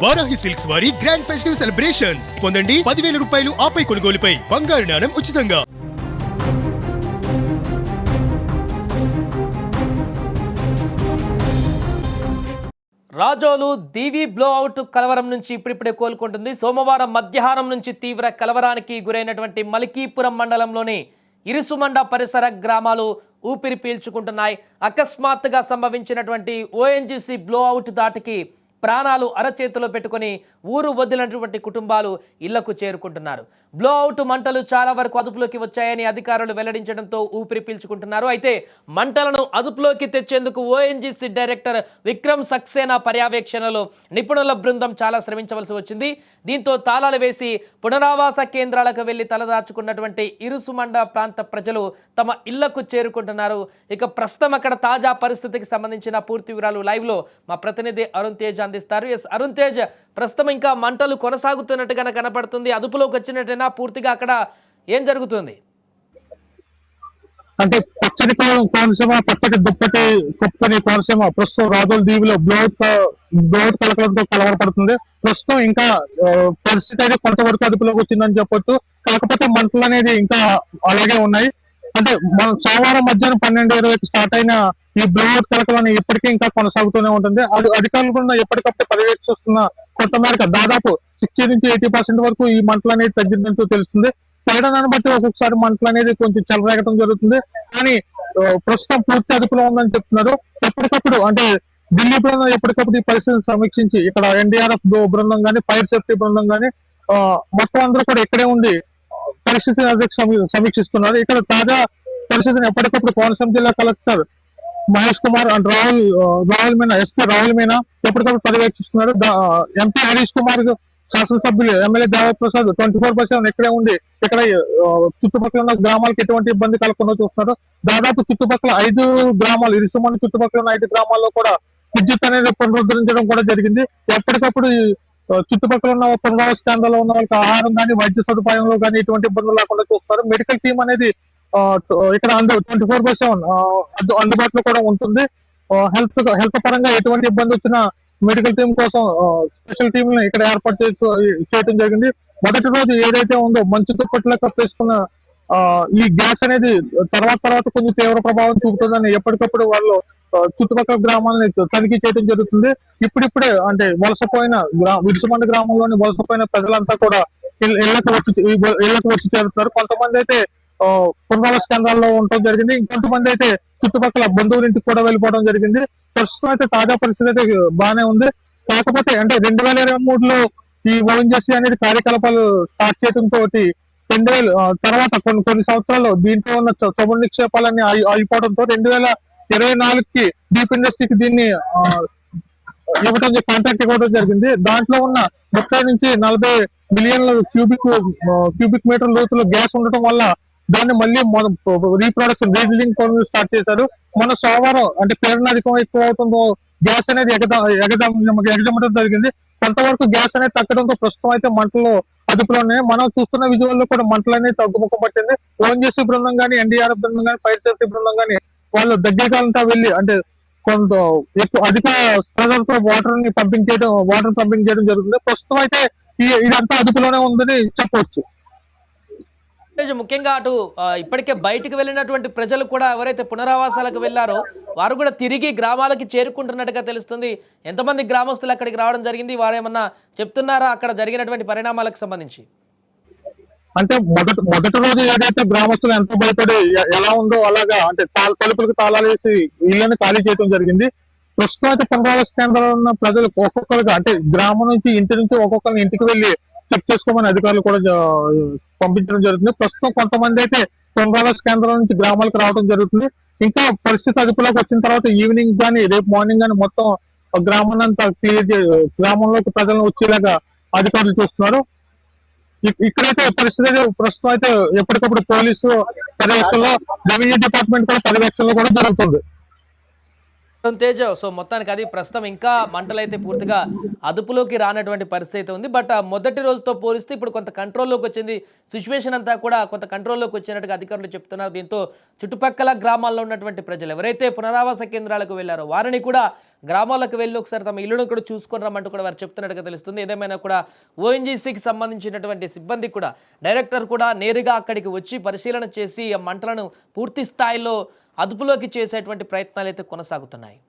Varahi silks వారి grand festive celebrations పొందండి 10,000 రూపాయలు ఆపై కొనుగోలుపై బంగారు నాణెం ఉచితంగా. రాజోలు దీవి బ్లోఅవుట్ కలవరం నుంచి ఇప్పుడిప్పుడే కోలుకుంటుంది. సోమవారం మధ్యాహ్నం నుంచి తీవ్ర కలవరానికి గురైనటువంటి మలికీపురం మండలంలోని ఇరుసుమండ పరిసర గ్రామాలు ఊపిరి పీల్చుకుంటున్నాయి. అకస్మాత్తుగా సంభవించినటువంటి ఓఎన్జీసీ బ్లోఅవుట్ దాటికి ప్రాణాలు అరచేతిలో పెట్టుకొని ఊరు వదిలినటువంటి కుటుంబాలు ఇళ్లకు చేరుకుంటున్నారు. బ్లోఅవుట్ మంటలు చాలా వరకు అదుపులోకి వచ్చాయని అధికారులు వెల్లడించడంతో ఊపిరి పీల్చుకుంటున్నారు. అయితే మంటలను అదుపులోకి తెచ్చేందుకు ఓఎన్జీసీ డైరెక్టర్ విక్రమ్ సక్సేనా పర్యవేక్షణలో నిపుణుల బృందం చాలా శ్రమించవలసి వచ్చింది. దీంతో తాళాలు వేసి పునరావాస కేంద్రాలకు వెళ్లి తలదాచుకున్నటువంటి ఇరుసుమండ ప్రాంత ప్రజలు తమ ఇళ్లకు చేరుకుంటున్నారు. ఇక ప్రస్తుతం అక్కడ తాజా పరిస్థితికి సంబంధించిన పూర్తి వివరాలు లైవ్ లో మా ప్రతినిధి అరుణ్ తేజ్ అందిస్తారు. ఎస్ అరుణ్ తేజ్, ప్రస్తుతం ఇంకా మంటలు కొనసాగుతున్నట్టుగా కనపడుతుంది. అదుపులోకి వచ్చినట్టేనా? పూర్తిగా అక్కడ ఏం జరుగుతుంది? అంటే పచ్చడి కోనసీమ, పచ్చడి దుప్పటి కుప్పని కోనసీమ ప్రస్తుతం రాజోల దీవిలో బ్లోఅవుట్ కలకలంతో కలవరపడుతుంది. ప్రస్తుతం ఇంకా పరిస్థితి అయితే కొంతవరకు అదుపులోకి వచ్చిందని చెప్పొచ్చు. కాకపోతే మంటలు అనేది ఇంకా అలాగే ఉన్నాయి. అంటే మనం సోమవారం మధ్యాహ్నం 12:20కి స్టార్ట్ అయిన ఈ బ్లోఅవుట్ కలకలం ఇప్పటికీ ఇంకా కొనసాగుతూనే ఉంటుంది. అది అధికారులు కూడా ఎప్పటికప్పుడు పర్యవేక్షిస్తున్న కొంతమేరకు దాదాపు 60 నుంచి 80% వరకు ఈ మంటలు అనేది తగ్గిందంటూ తెలుస్తుంది. తగ్గడాన్ని బట్టి ఒక్కొక్కసారి మంటలు అనేది కొంచెం చెలరేగడం జరుగుతుంది. కానీ ప్రస్తుతం పూర్తి అదుపులో ఉందని చెప్తున్నారు. ఎప్పటికప్పుడు అంటే ఢిల్లీ బృందం ఎప్పటికప్పుడు ఈ పరిస్థితిని సమీక్షించి ఇక్కడ ఎన్డీఆర్ఎఫ్ బృందం కానీ, ఫైర్ సేఫ్టీ బృందం కానీ మొత్తం అందరూ కూడా ఇక్కడే ఉండి పరిస్థితిని సమీక్షిస్తున్నారు. ఇక్కడ తాజా పరిస్థితిని ఎప్పటికప్పుడు కోనసీమ జిల్లా collector Mahesh Kumar and Rahul Meena, SP Rahul Meena ఎప్పటికప్పుడు పర్యవేక్షిస్తున్నారు. ఎంపీ హరీష్ కుమార్, శాసనసభ్యులు ఎమ్మెల్యే దేవప్రసాద్ 24/7 ఇక్కడే ఉండి ఇక్కడ చుట్టుపక్కల ఉన్న గ్రామాలకు ఎటువంటి ఇబ్బంది కలగకుండా చూస్తున్నారు. దాదాపు చుట్టుపక్కల 5 గ్రామాలు, ఇరుసుమండ చుట్టుపక్కల ఉన్న 5 గ్రామాల్లో కూడా విద్యుత్ అనేది పునరుద్ధరించడం కూడా జరిగింది. ఎప్పటికప్పుడు చుట్టుపక్కల ఉన్న పునరావాస కేంద్రాల్లో ఉన్న వాళ్ళకి ఆహారం కానీ, వైద్య సదుపాయంలో కానీ ఎటువంటి ఇబ్బందులు లేకుండా చూస్తారు. మెడికల్ టీం అనేది ఇక్కడ 24/7 అందుబాటులో కూడా ఉంటుంది. హెల్త్ పరంగా ఎటువంటి ఇబ్బంది వచ్చినా మెడికల్ టీం కోసం స్పెషల్ టీం ఇక్కడ ఏర్పాటు చేయడం జరిగింది. మొదటి రోజు ఏదైతే ఉందో మంచు దుప్పట్లో కప్పేసుకున్న ఈ గ్యాస్ అనేది తర్వాత కొంచెం తీవ్ర ప్రభావం చూపుతుందని ఎప్పటికప్పుడు వాళ్ళు చుట్టుపక్కల గ్రామాలని తనిఖీ చేయడం జరుగుతుంది. ఇప్పుడిప్పుడే అంటే వలసపోయిన విరుసుమండ గ్రామంలోని వలసపోయిన ప్రజలంతా కూడా ఇళ్లకు వచ్చి చేరుతున్నారు. కొంతమంది అయితే పునరావాస కేంద్రాల్లో ఉండటం జరిగింది. ఇంకొంతమంది అయితే చుట్టుపక్కల బంధువుల ఇంటికి కూడా వెళ్ళిపోవడం జరిగింది. ప్రస్తుతం అయితే తాజా పరిస్థితి అయితే బాగానే ఉంది. కాకపోతే అంటే 2023లో ఈ ఓఎన్జీసీ అనేది కార్యకలాపాలు స్టార్ట్ చేయడంతో 2000 తర్వాత కొన్ని సంవత్సరాల్లో దీంట్లో ఉన్న చమురు నిక్షేపాలన్నీ ఆగిపోవడంతో 2024కి డీప్ ఇండస్ట్రీకి దీన్ని కాంట్రాక్ట్ ఇవ్వడం జరిగింది. దాంట్లో ఉన్న 30 నుంచి 40 మిలియన్ల క్యూబిక్ మీటర్ లోతులో గ్యాస్ ఉండటం వల్ల దాన్ని మళ్ళీ రీప్రొడక్షన్ రీబిల్డింగ్ పనులు స్టార్ట్ చేశారు. మన సోమవారం అంటే ప్రేరణ అధికం ఎక్కువ అవడంతో గ్యాస్ అనేది ఎగదమ్మడం జరిగింది. కొంతవరకు గ్యాస్ అనేది తగ్గడంతో ప్రస్తుతం అయితే మంటలు అదుపులోనే. మనం చూస్తున్న విజువల్లో కూడా మంటలు అనేది తగ్గుముఖం పట్టింది. ఓఎన్జీసీ బృందం కానీ, ఎన్డీఆర్ఎఫ్ బృందం కానీ, ఫైర్ సేఫ్టీ బృందం కానీ వాళ్ళు దగ్గరగా వెళ్ళి అంటే కొంత ఎక్కువ అధిక ప్రెజర్తో వాటర్ పంపింగ్ చేయడం జరుగుతుంది. ప్రస్తుతం అయితే ఇదంతా అదుపులోనే ఉందని చెప్పవచ్చు. ముఖ్యంగా అటు ఇప్పటికే బయటకు వెళ్ళినటువంటి ప్రజలు కూడా ఎవరైతే పునరావాసాలకు వెళ్లారో వారు కూడా తిరిగి గ్రామాలకి చేరుకుంటున్నట్టుగా తెలుస్తుంది. ఎంతమంది గ్రామస్తులు అక్కడికి రావడం జరిగింది? వారు ఏమన్నా చెప్తున్నారా అక్కడ జరిగినటువంటి పరిణామాలకు సంబంధించి? అంటే మొదటి రోజు ఏదైతే గ్రామస్తులు ఎంతో భయపడి ఎలా ఉందో అలాగా అంటే తలుపులకు తాళాలు వేసి ఇళ్లను ఖాళీ చేయడం జరిగింది. ప్రస్తుతం అయితే పునరావాస కేంద్రాల్లో ఉన్న ప్రజలు ఒక్కొక్కరుగా అంటే గ్రామం నుంచి ఇంటి నుంచి ఒక్కొక్కరిని ఇంటికి వెళ్ళి చెక్ చేసుకోమని అధికారులు కూడా పంపించడం జరుగుతుంది. ప్రస్తుతం కొంతమంది అయితే పునరావాస కేంద్రాల నుంచి గ్రామాలకు రావడం జరుగుతుంది. ఇంకా పరిస్థితి అదుపులోకి వచ్చిన తర్వాత ఈవినింగ్ కానీ రేపు మార్నింగ్ కానీ మొత్తం గ్రామాన్ని అంతా గ్రామంలోకి ప్రజలను వచ్చేలాగా అధికారులు చూస్తున్నారు. ఇక్కడైతే పరిస్థితి ప్రస్తుతం అయితే ఎప్పటికప్పుడు పోలీసు పర్యవేక్షణలో, రెవెన్యూ డిపార్ట్మెంట్ కూడా పర్యవేక్షణలో కూడా జరుగుతుంది. తేజ, సో మొత్తానికి అది ప్రస్తుతం ఇంకా మంటలైతే పూర్తిగా అదుపులోకి రానటువంటి పరిస్థితి ఉంది. బట్ మొదటి రోజుతో పోలిస్తే ఇప్పుడు కొంత కంట్రోల్లోకి వచ్చింది. సిచ్యువేషన్ అంతా కూడా కొంత కంట్రోల్లోకి వచ్చినట్టుగా అధికారులు చెప్తున్నారు. దీంతో చుట్టుపక్కల గ్రామాల్లో ఉన్నటువంటి ప్రజలు ఎవరైతే పునరావాస కేంద్రాలకు వెళ్లారో వారిని కూడా గ్రామాలకు వెళ్ళి ఒకసారి తమ ఇల్లును కూడా చూసుకొని రమ్మంటూ కూడా వారు చెప్తున్నట్టుగా తెలుస్తుంది. ఏదేమైనా కూడా ఓఎన్జీసీకి సంబంధించినటువంటి సిబ్బంది కూడా, డైరెక్టర్ కూడా నేరుగా అక్కడికి వచ్చి పరిశీలన చేసి ఆ మంటలను పూర్తి స్థాయిలో అదుపులోకి చేసేటువంటి ప్రయత్నాలు అయితే కొనసాగుతున్నాయి.